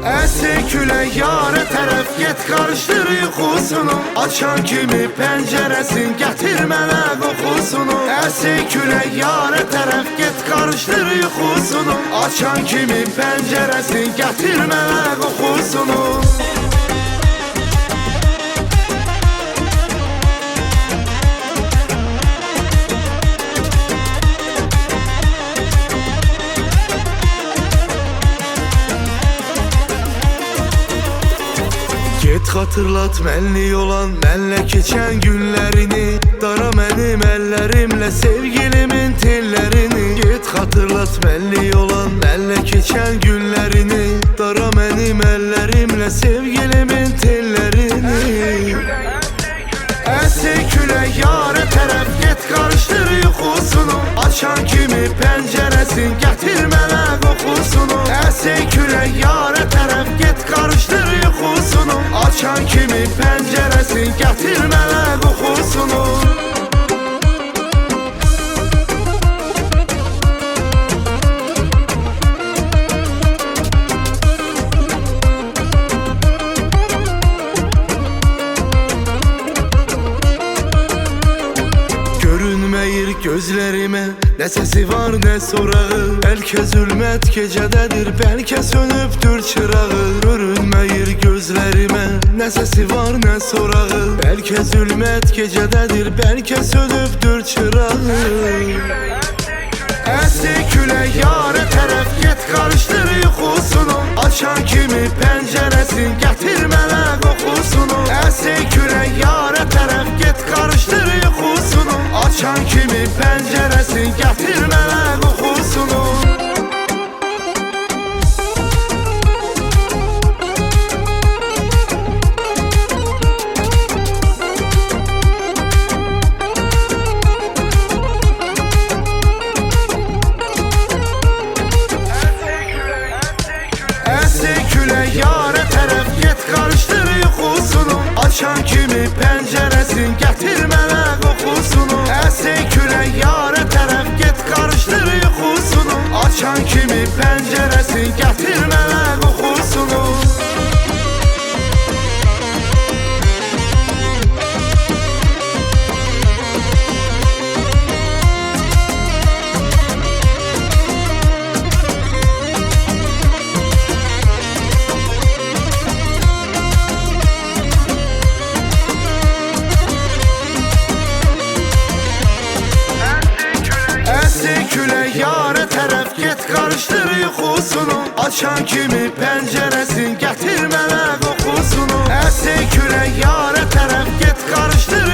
Əsi külək yarə tərəf get qarışdır yuxusunu. Açan kimi pəncərəsin gətir mənə qoxusunu. Əsi külək yarə tərəf get qarışdır yuxusunu. Açan kimi pəncərəsin gətir mənə qoxusunu. Get xatırlat mənlik olan mənlə keçən günlərini. Dara mənim əllərimlə sevgilimin tellərini. Get xatırlat mənlik olan mənlə keçən günlərini. Dara mənim əllərimlə sevgilimin tellərini. Əsi külək yarə tərəf get qarışdır yuxusunu. Açan kimi pəncərəsin gətir mənə qoxusunu. Əsi külək yarə tərəf get qarışdır yuxusunu. Açan kimi pəncərəsin gətir mənə qoxusunu. Görünməyir gözlərimə, nə səsi var, nə sorağı. Bəlkə zülmət gecədədir, bəlkə sönübdür çırağı. Görünməyir gözlərimə, nə səsi var, nə sorağı. Bəlkə zülmət gecədədir, bəlkə sönübdür çırağı. Əsi külək yarə tərəf get qarışdır yuxusunu. Açan kimi pəncərəsin gətir mənə qoxusunu. Əsi külək yarə tərəf get qarışdır yuxusunu. Açan kimi pəncərəsin gətir mənə qoxusunu. Əsi külək yarə tərəf get qarışdır yuxusunu. Açan kimi pəncərəsin gətir mənə qoxusunu. Əsi külək yarə tərəf get qarışdır yuxusunu. Açan kimi pəncərəsin gətir mənə qoxusunu. Külək yarə tərəf get qarışdır yuxusunu. Açan kimi pəncərəsin gətir mənə qoxusunu. Əsi külək yarə tərəf get qarışdır